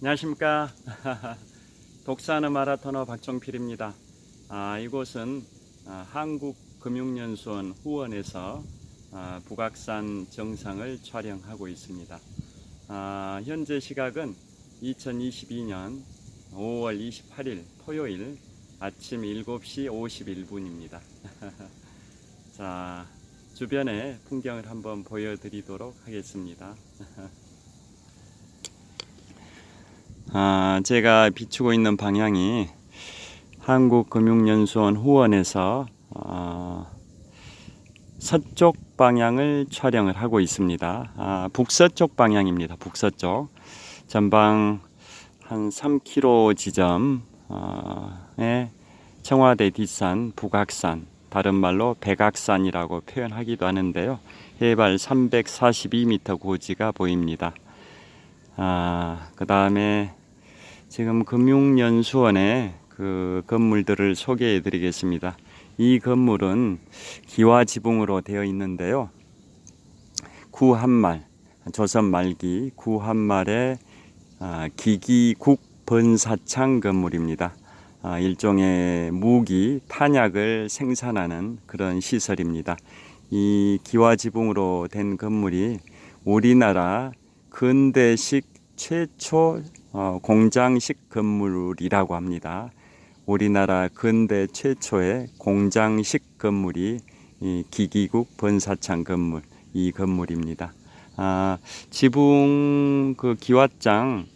안녕하십니까. 독사하는 마라토너 박종필입니다. 이곳은 한국금융연수원 후원에서 북악산 정상을 촬영하고 있습니다. 현재 시각은 2022년 5월 28일 토요일 아침 7시 51분입니다. 자, 주변의 풍경을 한번 보여드리도록 하겠습니다. 제가 비추고 있는 방향이 한국금융연수원 후원에서 서쪽 방향을 촬영을 하고 있습니다. 북서쪽 방향입니다. 북서쪽 전방 한 3km 지점에 청와대 뒷산 북악산, 다른 말로 백악산이라고 표현하기도 하는데요. 해발 342m 고지가 보입니다. 그 다음에 지금 금융연수원의 그 건물들을 소개해 드리겠습니다. 이 건물은 기와지붕으로 되어 있는데요. 구한말, 조선 말기 구한말의 기기국 번사창 건물입니다. 일종의 무기, 탄약을 생산하는 그런 시설입니다. 이 기와지붕으로 된 건물이 우리나라 근대식 최초 공장식 건물이라고 합니다. 우리나라 근대 최초의 공장식 건물이 이 기기국 번사창 건물, 이 건물입니다. 지붕 그 기와장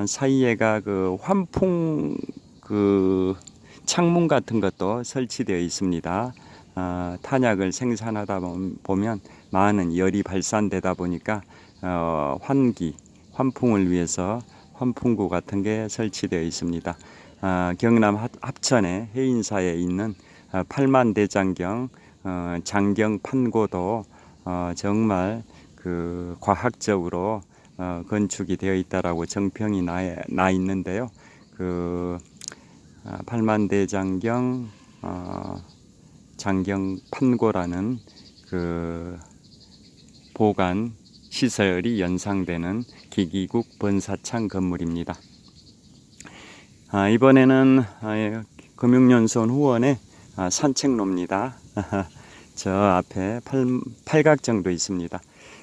사이에가 그 환풍 그 창문 같은 것도 설치되어 있습니다. 탄약을 생산하다 보면 많은 열이 발산되다 보니까 환풍을 위해서 환풍구 같은 게 설치되어 있습니다. 경남 합천의 해인사에 있는 팔만대장경 장경 판고도 정말 그 과학적으로 건축이 되어 있다라고 정평이 나 있는데요. 그 팔만대장경 장경 판고라는 그 보관 시설이 연상되는 기기국 번사창 건물입니다. 이번에는 금융연수원 후원의 산책로입니다. 저 앞에 팔각정도 있습니다.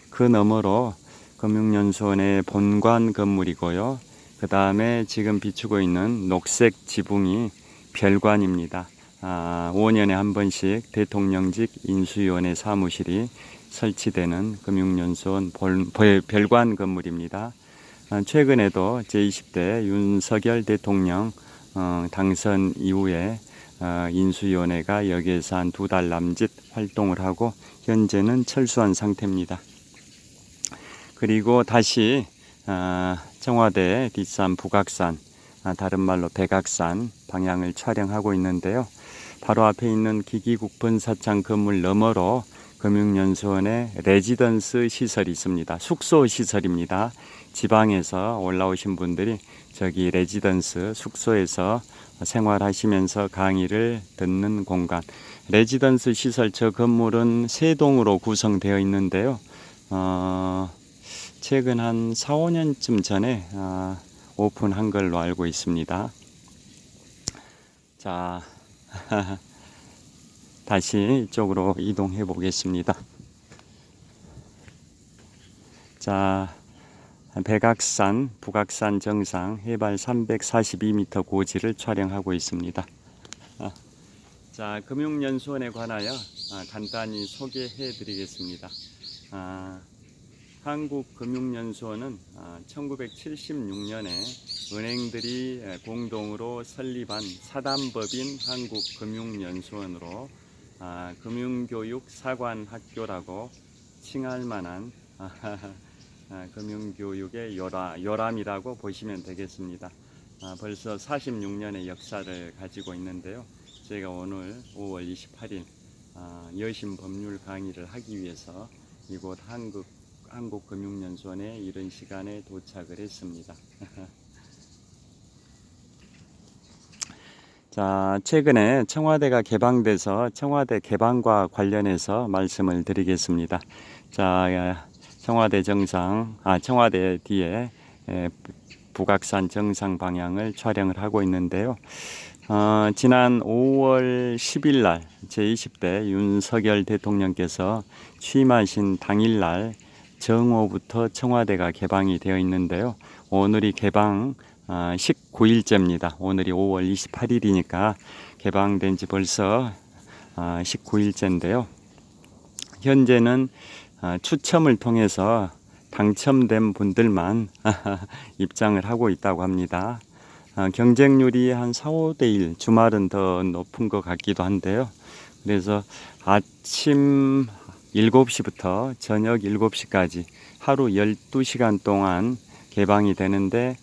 그 너머로 금융연수원의 본관 건물이고요. 그 다음에 지금 비추고 있는 녹색 지붕이 별관입니다. 5년에 한 번씩 대통령직 인수위원회 사무실이 설치되는 금융연수원 별관 건물입니다. 최근에도 제20대 윤석열 대통령 당선 이후에 인수위원회가 여기에서 한 2달 남짓 활동을 하고 현재는 철수한 상태입니다. 그리고 다시 청와대 뒷산 북악산, 다른 말로 백악산 방향을 촬영하고 있는데요. 바로 앞에 있는 기기국 번사창 건물 너머로 금융연수원의 레지던스 시설이 있습니다. 숙소 시설입니다. 지방에서 올라오신 분들이 저기 레지던스 숙소에서 생활하시면서 강의를 듣는 공간. 레지던스 시설 저 건물은 3동으로 구성되어 있는데요. 최근 한 4, 5년쯤 전에 오픈한 걸로 알고 있습니다. 자, 다시 이쪽으로 이동해 보겠습니다. 자, 백악산, 북악산 정상 해발 342m 고지를 촬영하고 있습니다. 자, 금융연수원에 관하여 간단히 소개해 드리겠습니다. 한국금융연수원은 1976년에 은행들이 공동으로 설립한 사단법인 한국금융연수원으로 금융교육 사관학교라고 칭할 만한 금융교육의 요람이라고 보시면 되겠습니다. 벌써 46년의 역사를 가지고 있는데요. 제가 오늘 5월 28일 여신 법률 강의를 하기 위해서 이곳 한국금융연수원에 이른 시간에 도착을 했습니다. 자, 최근에 청와대가 개방돼서 청와대 개방과 관련해서 말씀을 드리겠습니다. 자, 청와대 정상, 청와대 뒤에 북악산 정상 방향을 촬영을 하고 있는데요. 지난 5월 10일 날 제20대 윤석열 대통령께서 취임하신 당일날 정오부터 청와대가 개방이 되어 있는데요. 오늘이 개방 19일째입니다. 오늘이 5월 28일이니까 개방된 지 벌써 19일째인데요. 현재는 추첨을 통해서 당첨된 분들만 입장을 하고 있다고 합니다. 경쟁률이 한 4, 5대1, 주말은 더 높은 것 같기도 한데요. 그래서 아침 7시부터 저녁 7시까지 하루 12시간 동안 개방이 되는데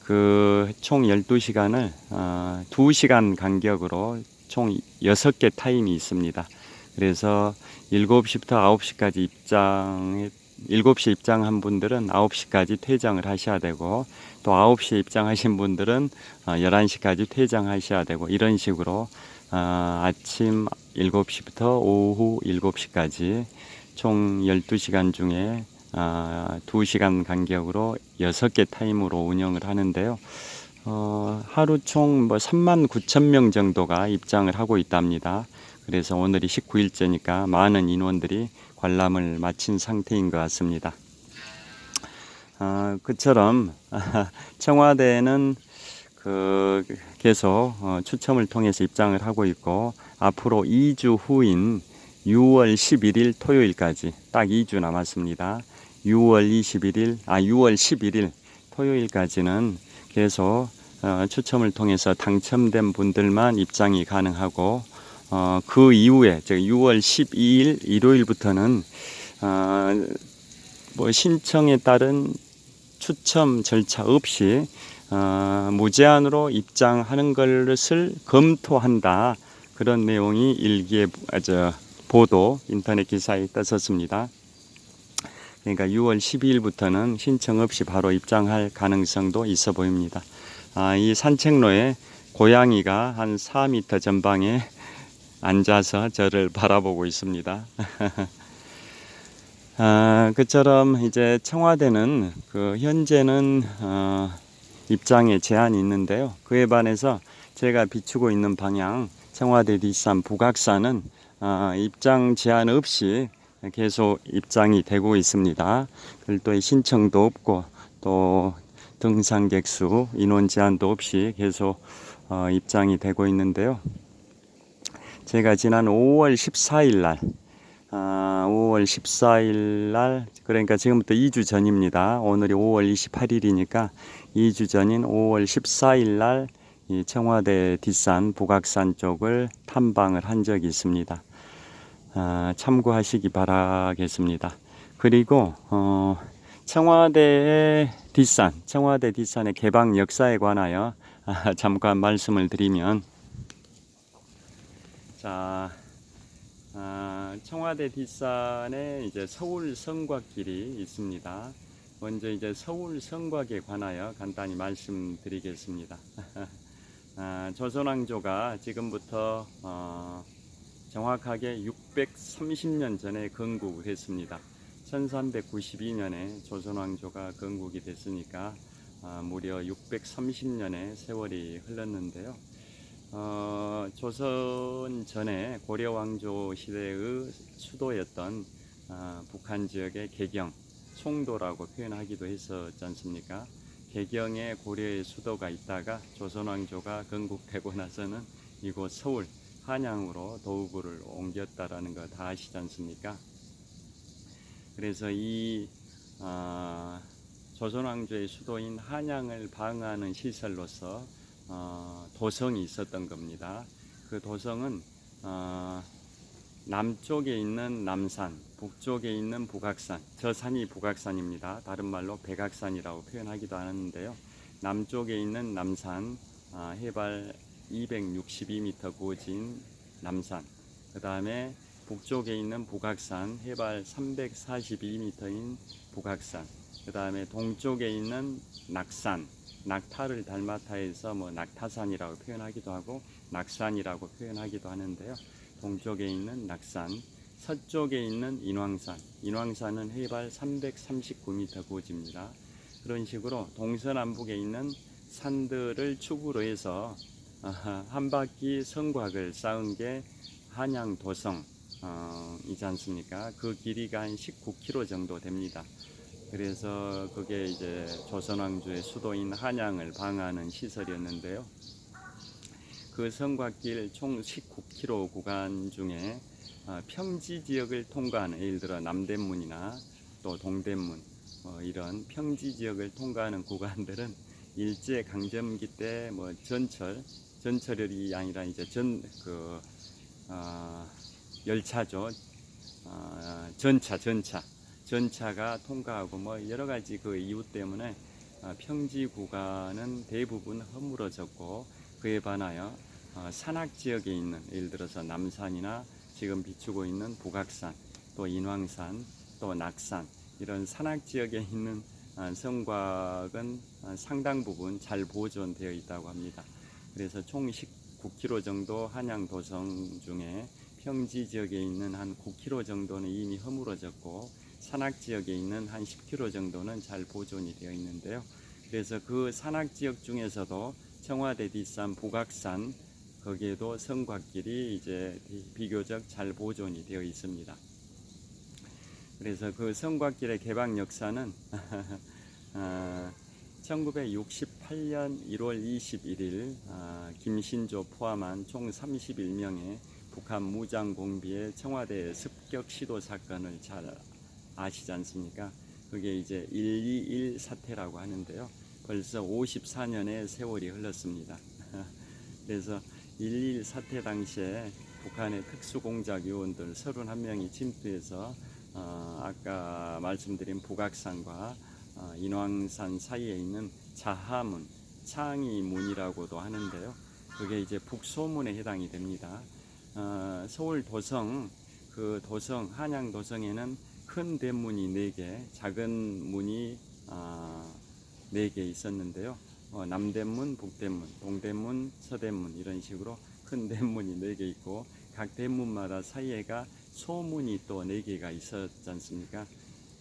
그 총 12시간을 2시간 간격으로 총 6개 타임이 있습니다. 그래서 7시부터 9시까지 입장해 7시 입장한 분들은 9시까지 퇴장을 하셔야 되고 또 9시에 입장하신 분들은 11시까지 퇴장하셔야 되고 이런 식으로 아침 7시부터 오후 7시까지 총 12시간 중에 2시간 간격으로 6개 타임으로 운영을 하는데요. 하루 총 39,000명 정도가 입장을 하고 있답니다. 그래서 오늘이 19일째니까 많은 인원들이 관람을 마친 상태인 것 같습니다. 그처럼 청와대는 계속 추첨을 통해서 입장을 하고 있고 앞으로 2주 후인 6월 11일 토요일까지 딱 2주 남았습니다. 6월 11일 토요일까지는 계속 추첨을 통해서 당첨된 분들만 입장이 가능하고 그 이후에 즉 6월 12일 일요일부터는 신청에 따른 추첨 절차 없이 무제한으로 입장하는 것을 검토한다. 그런 내용이 일기에 보도 인터넷 기사에 떴었습니다. 그러니까 6월 12일부터는 신청 없이 바로 입장할 가능성도 있어 보입니다. 이 산책로에 고양이가 한 4m 전방에 앉아서 저를 바라보고 있습니다. 그처럼 이제 청와대는 현재는 입장에 제한이 있는데요. 그에 반해서 제가 비추고 있는 방향 청와대 뒷산 북악산은 입장 제한 없이 계속 입장이 되고 있습니다. 별도의 신청도 없고 또 등산객 수 인원 제한도 없이 계속 입장이 되고 있는데요. 제가 지난 5월 14일 날 그러니까 지금부터 2주 전입니다. 오늘이 5월 28일이니까 2주 전인 5월 14일 날 이 청와대 뒷산 북악산 쪽을 탐방을 한 적이 있습니다. 참고하시기 바라겠습니다. 그리고 청와대 뒷산의 개방 역사에 관하여 잠깐 말씀을 드리면 청와대 뒷산에 이제 서울 성곽길이 있습니다. 먼저 이제 서울 성곽에 관하여 간단히 말씀드리겠습니다. 조선왕조가 지금부터 정확하게 630년 전에 건국을 했습니다. 1392년에 조선왕조가 건국이 됐으니까 무려 630년의 세월이 흘렀는데요. 조선 전에 고려왕조 시대의 수도였던 북한 지역의 개경, 송도라고 표현하기도 했었지 않습니까? 개경에 고려의 수도가 있다가 조선왕조가 건국되고 나서는 이곳 서울, 한양으로 도읍을 옮겼다라는 거 다 아시지 않습니까? 그래서 이 조선왕조의 수도인 한양을 방어하는 시설로서 도성이 있었던 겁니다. 그 도성은 남쪽에 있는 남산, 북쪽에 있는 북악산, 저 산이 북악산입니다. 다른 말로 백악산이라고 표현하기도 하는데요. 남쪽에 있는 남산, 해발 262m 고지인 남산, 그 다음에 북쪽에 있는 북악산, 해발 342m인 북악산, 그 다음에 동쪽에 있는 낙산, 낙타를 닮았다 해서 낙타산이라고 표현하기도 하고 낙산이라고 표현하기도 하는데요. 동쪽에 있는 낙산, 서쪽에 있는 인왕산, 인왕산은 해발 339m 고지입니다. 그 그런 식으로 동서남북에 있는 산들을 축으로 해서 한 바퀴 성곽을 쌓은 게 한양 도성 이지 않습니까? 그 길이가 한 19km 정도 됩니다. 그래서 그게 이제 조선왕조의 수도인 한양을 방하는 시설이었는데요. 그 성곽길 총 19km 구간 중에 평지 지역을 통과하는, 예를 들어 남대문이나 또 동대문 이런 평지 지역을 통과하는 구간들은 일제 강점기 때 뭐 전철이 아니라 이제 열차죠. 전차가 통과하고 뭐 여러 가지 그 이유 때문에 평지 구간은 대부분 허물어졌고, 그에 반하여 산악 지역에 있는, 예를 들어서 남산이나 지금 비추고 있는 북악산, 또 인왕산, 또 낙산 이런 산악 지역에 있는 성곽은 상당 부분 잘 보존되어 있다고 합니다. 그래서 총 19km 정도 한양 도성 중에 평지 지역에 있는 한 9km 정도는 이미 허물어졌고, 산악 지역에 있는 한 10km 정도는 잘 보존이 되어 있는데요. 그래서 그 산악 지역 중에서도 청와대 뒷산 북악산, 거기에도 성곽길이 이제 비교적 잘 보존이 되어 있습니다. 그래서 그 성곽길의 개방 역사는 1968년 1월 21일 김신조 포함한 총 31명의 북한 무장공비의 청와대 습격 시도 사건을 잘 아시지 않습니까? 그게 이제 121 사태라고 하는데요. 벌써 54년의 세월이 흘렀습니다. 그래서 121 사태 당시에 북한의 특수공작 요원들 31명이 침투해서 아까 말씀드린 북악산과 인왕산 사이에 있는 자하문, 창의문이라고도 하는데요. 그게 이제 북소문에 해당이 됩니다. 서울 도성, 한양 도성에는 큰 대문이 4개, 작은 문이 4개 있었는데요. 남대문, 북대문, 동대문, 서대문 이런 식으로 큰 대문이 4개 있고, 각 대문마다 사이에가 소문이 또 4개가 있었지 않습니까?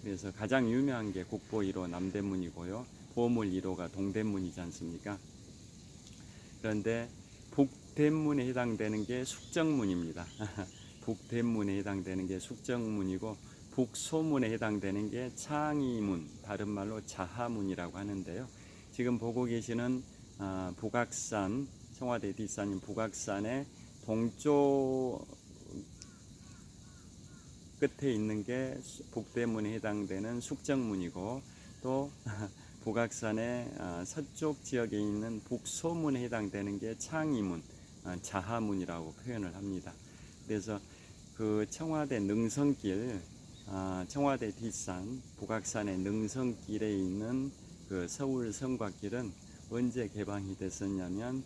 그래서 가장 유명한 게 국보 1호 남대문이고요. 보물 1호가 동대문이지 않습니까? 그런데 북대문에 해당되는 게 숙정문입니다. 북대문에 해당되는 게 숙정문이고, 북소문에 해당되는 게 창의문, 다른 말로 자하문이라고 하는데요. 지금 보고 계시는 북악산, 청와대 뒷산인 북악산의 동쪽 끝에 있는 게 북대문에 해당되는 숙정문이고, 또 북악산의 서쪽 지역에 있는 북소문에 해당되는 게 창의문, 자하문이라고 표현을 합니다. 그래서 그 청와대 능성길, 청와대 뒷산 북악산의 능성길에 있는 그 서울 성곽길은 언제 개방이 됐었냐면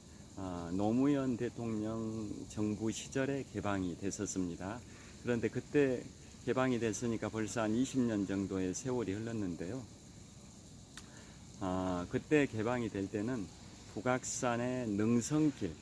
노무현 대통령 정부 시절에 개방이 됐었습니다. 그런데 그때 개방이 됐으니까 벌써 한 20년 정도의 세월이 흘렀는데요. 그때 개방이 될 때는 북악산의 능성길,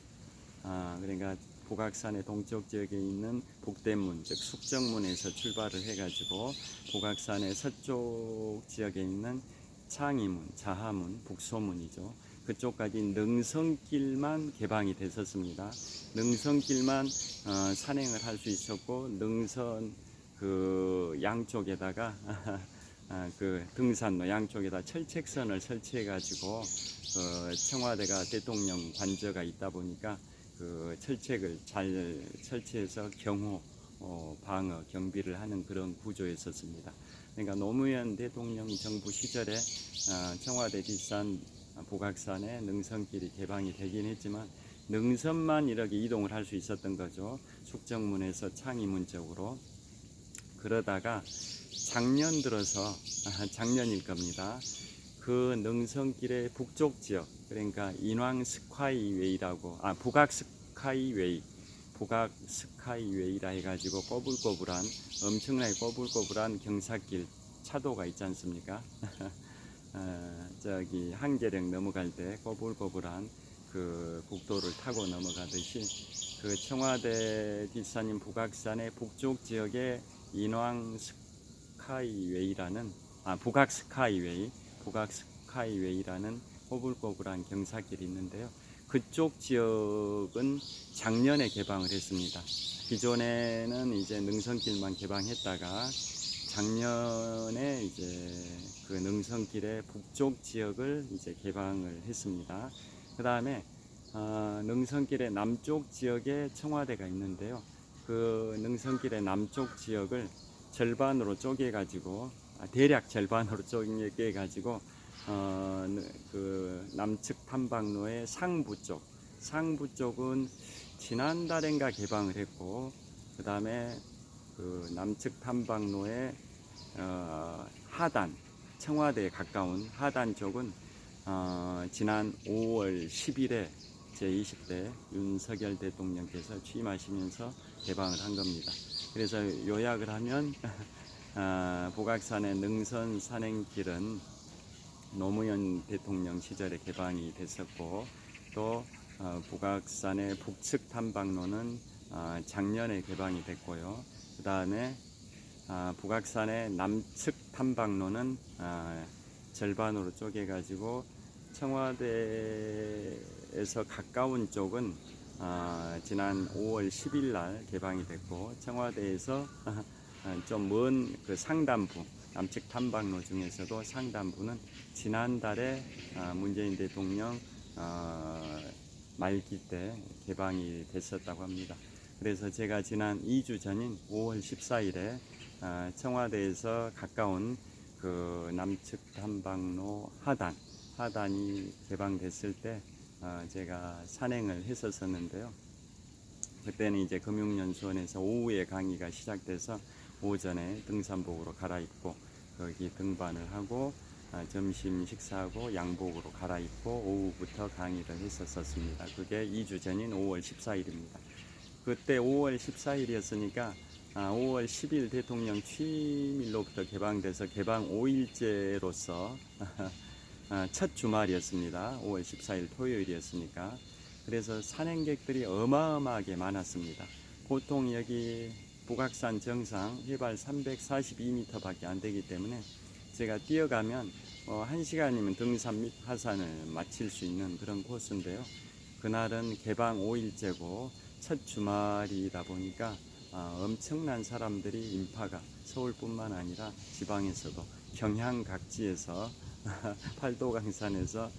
그러니까 북악산의 동쪽 지역에 있는 북대문, 즉 숙정문에서 출발을 해가지고 북악산의 서쪽 지역에 있는 창의문, 자하문, 북소문이죠. 그쪽까지 능성길만 개방이 됐었습니다. 능성길만 산행을 할 수 있었고, 능선 그 양쪽에다가 그 등산로 양쪽에다 철책선을 설치해 가지고 청와대가 대통령 관저가 있다 보니까 그 철책을 잘 설치해서 경호, 방어, 경비를 하는 그런 구조였었습니다. 그러니까 노무현 대통령 정부 시절에 청와대 뒷산 북악산에 능선길이 개방이 되긴 했지만 능선만 이렇게 이동을 할 수 있었던 거죠. 숙정문에서 창의문 쪽으로. 그러다가 작년 들어서, 작년일 겁니다. 그 능선길의 북쪽 지역, 그러니까 인왕 스카이웨이라고, 북악 스카이웨이라 해가지고 꼬불꼬불한, 엄청나게 꼬불꼬불한 경사길 차도가 있지 않습니까? 저기 한계령 넘어갈 때 꼬불꼬불한 그 국도를 타고 넘어가듯이 그 청와대 뒷산인 북악산의 북쪽 지역에 인왕 스카이웨이라는 북악 스카이웨이라는 꼬불꼬불한 경사길이 있는데요. 그쪽 지역은 작년에 개방을 했습니다. 기존에는 이제 능선길만 개방했다가 작년에 이제 그 능선길의 북쪽 지역을 이제 개방을 했습니다. 그 다음에 능선길의 남쪽 지역에 청와대가 있는데요. 그 능선길의 남쪽 지역을 절반으로 쪼개 가지고 대략 절반으로 쪼개 가지고 그 남측 탐방로의 상부 쪽은 지난달인가 개방을 했고, 그 다음에 그 남측 탐방로의 하단, 청와대에 가까운 하단 쪽은 지난 5월 10일에 제20대 윤석열 대통령께서 취임하시면서 개방을 한 겁니다. 그래서 요약을 하면 북악산의 능선 산행길은 노무현 대통령 시절에 개방이 됐었고, 또 북악산의 북측 탐방로는 작년에 개방이 됐고요. 그 다음에 북악산의 남측 탐방로는 절반으로 쪼개 가지고 청와대에서 가까운 쪽은 지난 5월 10일 날 개방이 됐고, 청와대에서 좀 먼 그 상단부, 남측 탐방로 중에서도 상단부는 지난달에 문재인 대통령 말기 때 개방이 됐었다고 합니다. 그래서 제가 지난 2주 전인 5월 14일에 청와대에서 가까운 그 남측 탐방로 하단이 개방됐을 때 제가 산행을 했었는데요. 그때는 이제 금융연수원에서 오후에 강의가 시작돼서 오전에 등산복으로 갈아입고 거기 등반을 하고 점심 식사하고 양복으로 갈아입고 오후부터 강의를 했었습니다. 그게 2주 전인 5월 14일입니다. 그때 5월 14일이었으니까 5월 10일 대통령 취임일로부터 개방돼서 개방 5일째로서 첫 주말이었습니다. 5월 14일 토요일이었으니까. 그래서 산행객들이 어마어마하게 많았습니다. 보통 여기 북악산 정상 해발 342m 밖에 안 되기 때문에 제가 뛰어가면 1시간이면 등산 및 하산을 마칠 수 있는 그런 코스인데요. 그날은 개방 5일째고 첫 주말이다 보니까 엄청난 사람들이 인파가 서울뿐만 아니라 지방에서도 경향 각지에서 팔도강산에서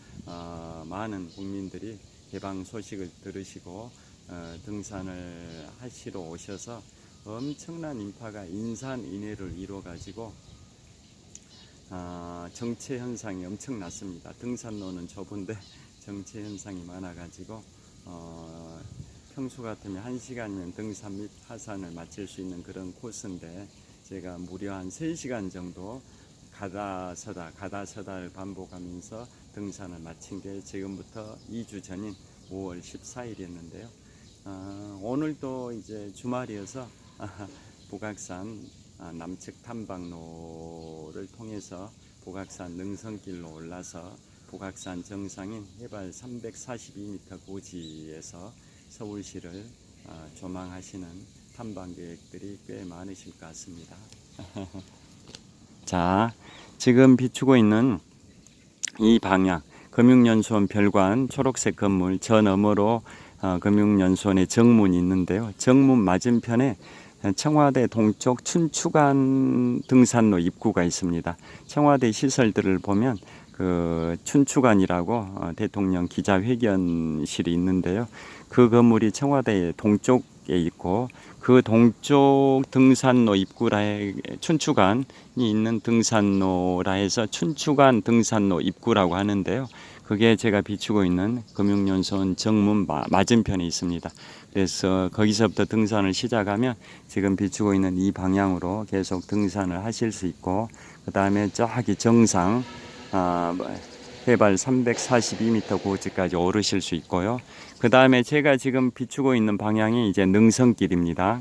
많은 국민들이 개방 소식을 들으시고 등산을 하시러 오셔서 엄청난 인파가 인산인해를 이루어 가지고 정체 현상이 엄청났습니다. 등산로는 좁은데 정체 현상이 많아 가지고 평소 같으면 1시간이면 등산 및 하산을 마칠 수 있는 그런 코스인데 제가 무려 한 3시간 정도 가다 서다를 반복하면서 등산을 마친 게 지금부터 2주 전인 5월 14일이었는데요. 오늘도 이제 주말이어서 북악산 남측 탐방로를 통해서 북악산 능선길로 올라서 북악산 정상인 해발 342m 고지에서 서울시를 조망하시는 탐방객들이 꽤 많으실 것 같습니다. 자, 지금 비추고 있는 이 방향, 금융연수원 별관 초록색 건물 저 너머로 금융연수원의 정문이 있는데요. 정문 맞은편에 청와대 동쪽 춘추관 등산로 입구가 있습니다. 청와대 시설들을 보면 그 춘추관이라고 대통령 기자회견실이 있는데요. 그 건물이 청와대 동쪽에 있고 그 동쪽 등산로 입구라 춘추관이 있는 등산로라 해서 춘추관 등산로 입구라고 하는데요. 그게 제가 비추고 있는 금융연수원 정문 맞은편에 있습니다. 그래서 거기서부터 등산을 시작하면 지금 비추고 있는 이 방향으로 계속 등산을 하실 수 있고, 그 다음에 저기 정상 해발 342m 고지까지 오르실 수 있고요. 그 다음에 제가 지금 비추고 있는 방향이 이제 능선길입니다.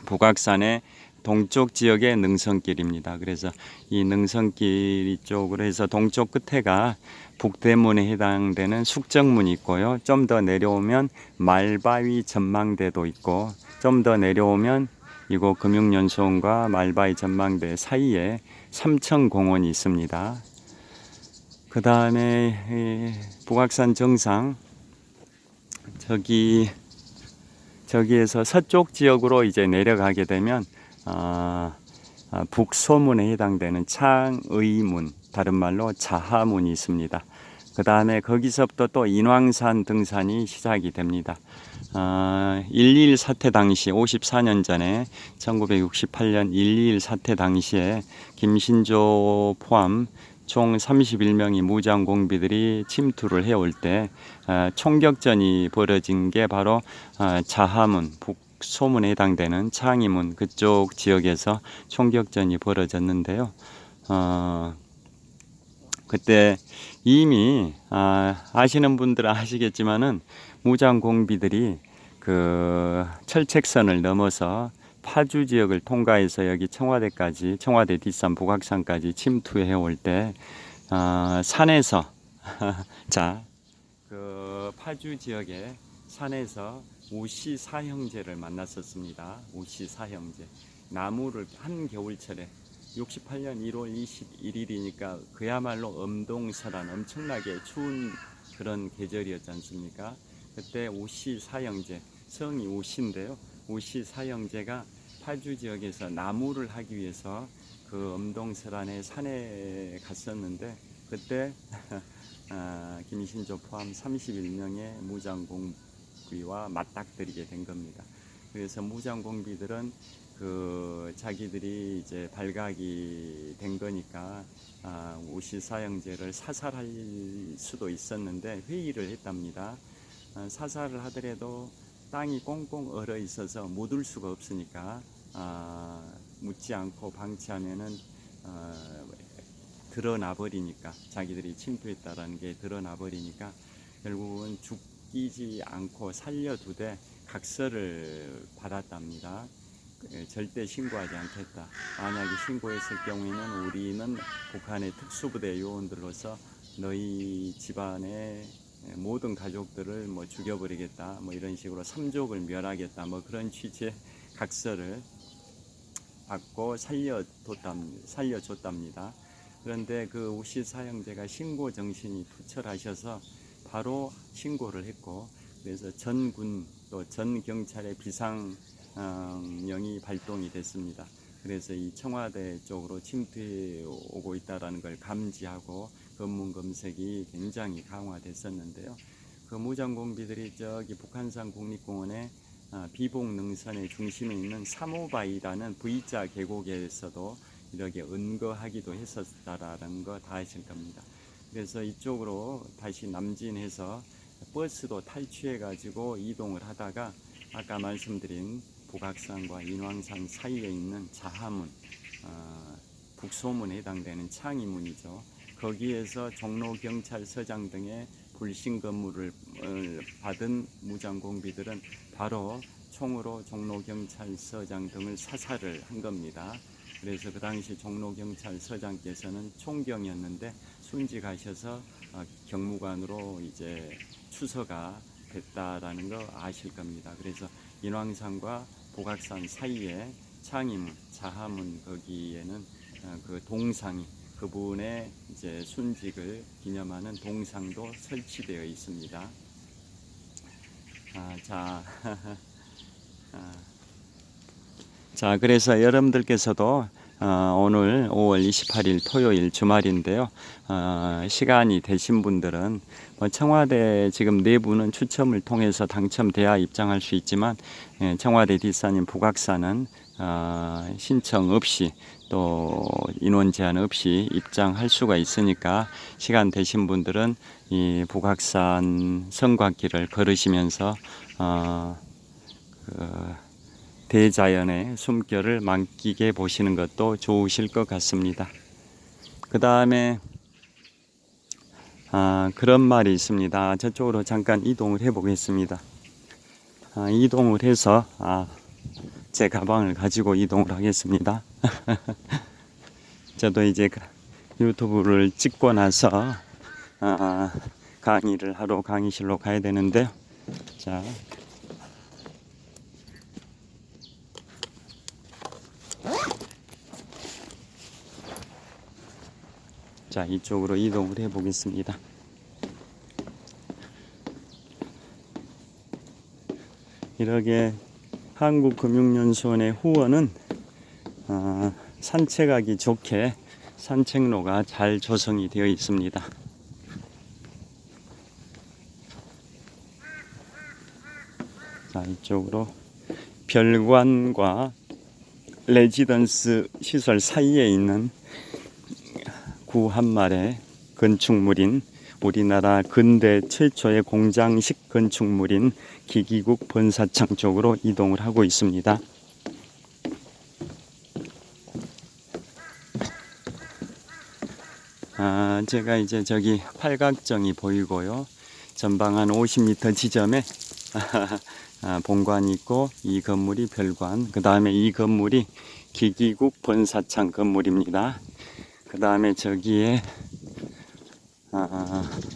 북악산의 동쪽 지역의 능선길입니다. 그래서 이 능선길 이쪽으로 해서 동쪽 끝에가 북대문에 해당되는 숙정문이 있고요. 좀 더 내려오면 말바위 전망대도 있고, 좀 더 내려오면 이곳 금융연수원과 말바위 전망대 사이에 삼천공원이 있습니다. 그 다음에 북악산 정상 저기에서 서쪽 지역으로 이제 내려가게 되면 북소문에 해당되는 창의문, 다른 말로 자하문이 있습니다. 그 다음에 거기서부터 또 인왕산 등산이 시작이 됩니다. 1.2.1 사태 당시 54년 전에 1968년 1.2.1 사태 당시에 김신조 포함 총 31명의 무장공비들이 침투를 해올 때 총격전이 벌어진 게 바로 자하문, 북소문에 해당되는 창의문 그쪽 지역에서 총격전이 벌어졌는데요. 그때 이미 아시는 분들은 아시겠지만은 무장공비들이 그 철책선을 넘어서 파주 지역을 통과해서 여기 청와대까지, 청와대 뒷산 북악산까지 침투해 올 때 산에서 자, 그 파주 지역의 산에서 우시 사형제를 만났었습니다. 우시 사형제. 나무를 한 겨울철에 68년 1월 21일이니까 그야말로 엄동설한 엄청나게 추운 그런 계절이었지 않습니까? 그때 우시 사형제, 성이 우시인데요. 우시 사형제가 파주 지역에서 나무를 하기 위해서 그 엄동설안의 산에 갔었는데 그때 김신조 포함 31명의 무장공비와 맞닥뜨리게 된 겁니다. 그래서 무장공비들은 그 자기들이 이제 발각이 된 거니까 우시 사형제를 사살할 수도 있었는데 회의를 했답니다. 사살을 하더라도 땅이 꽁꽁 얼어 있어서 묻을 수가 없으니까 묻지 않고 방치하면은 드러나 버리니까, 자기들이 침투했다라는 게 드러나 버리니까 결국은 죽이지 않고 살려두되 각서를 받았답니다. 절대 신고하지 않겠다. 만약에 신고했을 경우에는 우리는 북한의 특수부대 요원들로서 너희 집안의 모든 가족들을 뭐 죽여버리겠다, 뭐 이런 식으로 삼족을 멸하겠다, 뭐 그런 취지의 각서를 받고 살려줬답니다. 그런데 그 우시 사형제가 신고 정신이 투철하셔서 바로 신고를 했고, 그래서 전군 또 전 경찰의 비상령이 발동이 됐습니다. 그래서 이 청와대 쪽으로 침투해 오고 있다는 걸 감지하고 검문 검색이 굉장히 강화됐었는데요. 그 무장공비들이 저기 북한산 국립공원의 비봉 능선의 중심에 있는 사모바이라는 V자 계곡에서도 이렇게 은거하기도 했었다라는 거 다 아실 겁니다. 그래서 이쪽으로 다시 남진해서 버스도 탈취해 가지고 이동을 하다가 아까 말씀드린 북악산과 인왕산 사이에 있는 자하문, 북소문에 해당되는 창의문이죠. 거기에서 종로경찰서장 등의 불신 근무를 받은 무장공비들은 바로 총으로 종로경찰서장 등을 사살을 한 겁니다. 그래서 그 당시 종로경찰서장께서는 총경이었는데 순직하셔서 경무관으로 이제 추서가 됐다라는 거 아실 겁니다. 그래서 인왕산과 북악산 사이에 창의문, 자하문 거기에는 그 동상이, 그분의 이제 순직을 기념하는 동상도 설치되어 있습니다. 자, 그래서 여러분들께서도 오늘 5월 28일 토요일 주말인데요. 시간이 되신 분들은 청와대 지금 내부는 추첨을 통해서 당첨돼야 입장할 수 있지만 청와대 뒷산인 북악산은 신청 없이 또 인원 제한 없이 입장할 수가 있으니까 시간 되신 분들은 이 북악산 성곽길을 걸으시면서 대자연의 숨결을 만끽해 보시는 것도 좋으실 것 같습니다. 그 다음에 그런 말이 있습니다. 저쪽으로 잠깐 이동을 해 보겠습니다. 이동을 해서 제 가방을 가지고 이동을 하겠습니다. 저도 이제 유튜브를 찍고 나서 강의를 하러 강의실로 가야 되는데요. 자, 자, 이쪽으로 이동을 해 보겠습니다. 이렇게 한국금융연수원의 후원은 산책하기 좋게 산책로가 잘 조성이 되어 있습니다. 자, 이쪽으로 별관과 레지던스 시설 사이에 있는 구 한말의 건축물인 우리나라 근대 최초의 공장식 건축물인 기기국 본사창 쪽으로 이동을 하고 있습니다. 제가 이제 저기 팔각정이 보이고요. 전방 한 50m 지점에 본관이 있고 이 건물이 별관, 그 다음에 이 건물이 기기국 본사창 건물입니다. 그 다음에 저기에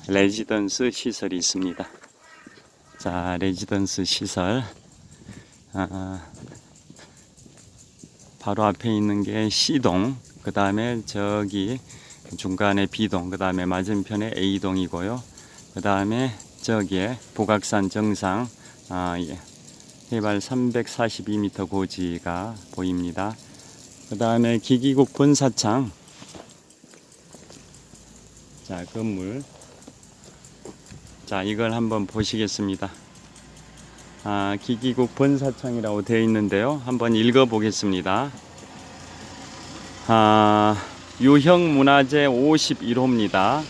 레지던스 시설이 있습니다. 자, 레지던스 시설 바로 앞에 있는 게 C동, 그 다음에 저기 중간에 B동, 그 다음에 맞은편에 A동이고요. 그 다음에 저기에 북악산 정상 해발 342m 고지가 보입니다. 그 다음에 기기국 본사창, 자, 건물, 자, 이걸 한번 보시겠습니다. 기기국 본사창이라고 되어 있는데요. 한번 읽어 보겠습니다. 유형문화재 51호입니다.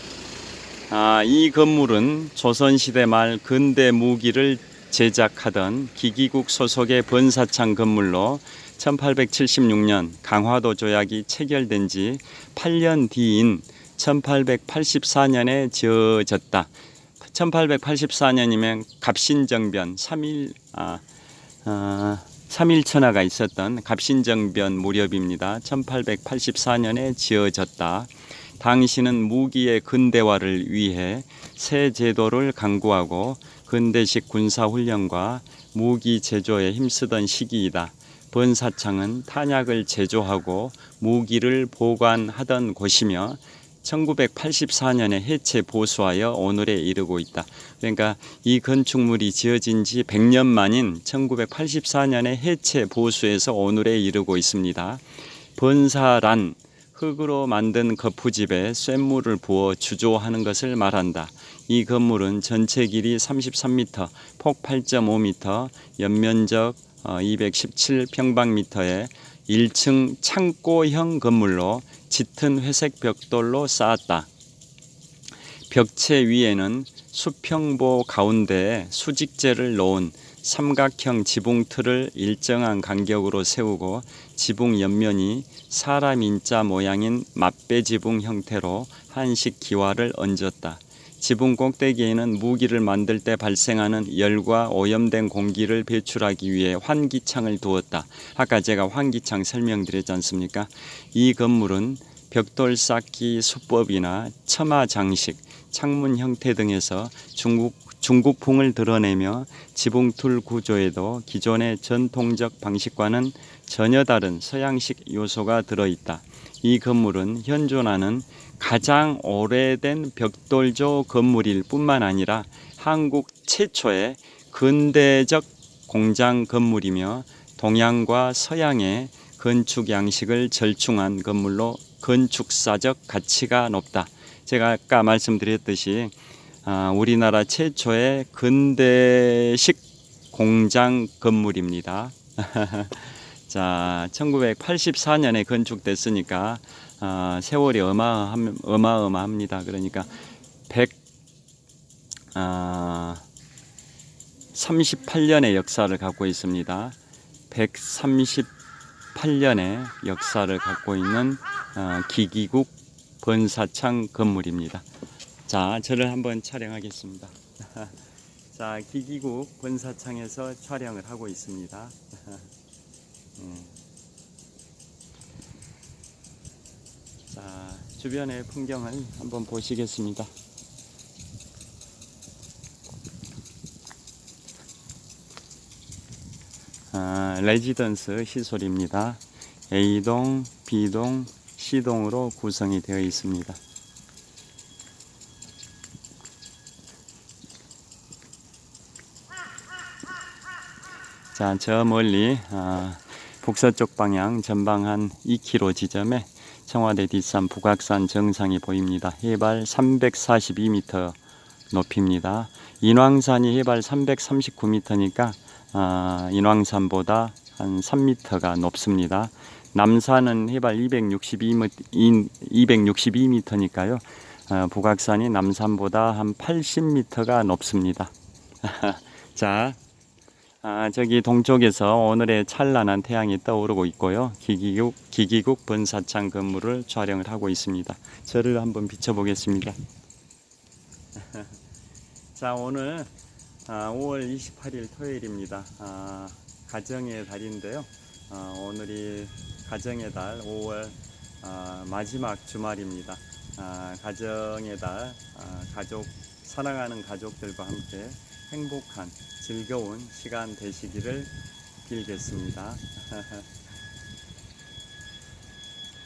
이 건물은 조선시대 말 근대 무기를 제작하던 기기국 소속의 본사창 건물로 1876년 강화도 조약이 체결된 지 8년 뒤인 1884년에 지어졌다. 1884년이면 갑신정변 3.1천하가 있었던 갑신정변 무렵입니다. 1884년에 지어졌다. 당시는 무기의 근대화를 위해 새 제도를 강구하고 근대식 군사훈련과 무기 제조에 힘쓰던 시기이다. 본사창은 탄약을 제조하고 무기를 보관하던 곳이며 1984년에 해체 보수하여 오늘에 이르고 있다. 그러니까 이 건축물이 지어진 지 100년 만인 1984년에 해체 보수해서 오늘에 이르고 있습니다. 본사란 흙으로 만든 거푸집에 쇳물을 부어 주조하는 것을 말한다. 이 건물은 전체 길이 33m, 폭 8.5m, 연면적 217평방미터의 1층 창고형 건물로 짙은 회색 벽돌로 쌓았다. 벽체 위에는 수평보 가운데에 수직재를 놓은 삼각형 지붕틀을 일정한 간격으로 세우고 지붕 옆면이 사람 인자 모양인 맞배지붕 형태로 한식 기와를 얹었다. 지붕 꼭대기에는 무기를 만들 때 발생하는 열과 오염된 공기를 배출하기 위해 환기창을 두었다. 아까 제가 환기창 설명드렸지 않습니까? 이 건물은 벽돌 쌓기 수법이나 처마 장식, 창문 형태 등에서 중국풍을 드러내며 지붕틀 구조에도 기존의 전통적 방식과는 전혀 다른 서양식 요소가 들어있다. 이 건물은 현존하는 가장 오래된 벽돌조 건물일 뿐만 아니라 한국 최초의 근대적 공장 건물이며 동양과 서양의 건축 양식을 절충한 건물로 건축사적 가치가 높다. 제가 아까 말씀드렸듯이 우리나라 최초의 근대식 공장 건물입니다. 자, 1984년에 건축됐으니까 세월이 어마어마합니다. 그러니까 138년의 역사를 갖고 있습니다. 138년의 역사를 갖고 있는 기기국 본사창 건물입니다. 자, 저를 한번 촬영하겠습니다. 자, 기기국 본사창에서 촬영을 하고 있습니다. 자, 주변의 풍경을 한번 보시겠습니다. 레지던스 시설입니다. A동, B동, C동으로 구성이 되어 있습니다. 자, 저 멀리 북서쪽 방향 전방 한 2km 지점에 청와대 뒷산 북악산 정상이 보입니다. 해발 342m 높입니다. 인왕산이 해발 339m니까 인왕산보다 한 3m가 높습니다. 남산은 해발 262m니까요. 북악산이 남산보다 한 80m가 높습니다. 자, 저기 동쪽에서 오늘의 찬란한 태양이 떠오르고 있고요. 기기국 번사창 건물을 촬영을 하고 있습니다. 저를 한번 비춰보겠습니다. 자, 오늘 5월 28일 토요일입니다. 가정의 달인데요. 오늘이 가정의 달 5월 마지막 주말입니다. 가정의 달, 사랑하는 가족들과 함께 행복한 즐거운 시간 되시기를 빌겠습니다.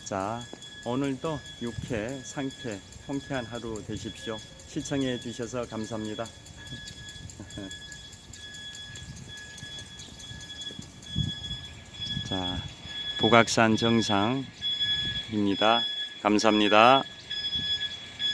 자, 오늘도 유쾌, 상쾌, 통쾌한 하루 되십시오. 시청해 주셔서 감사합니다. 자, 북악산 정상입니다. 감사합니다.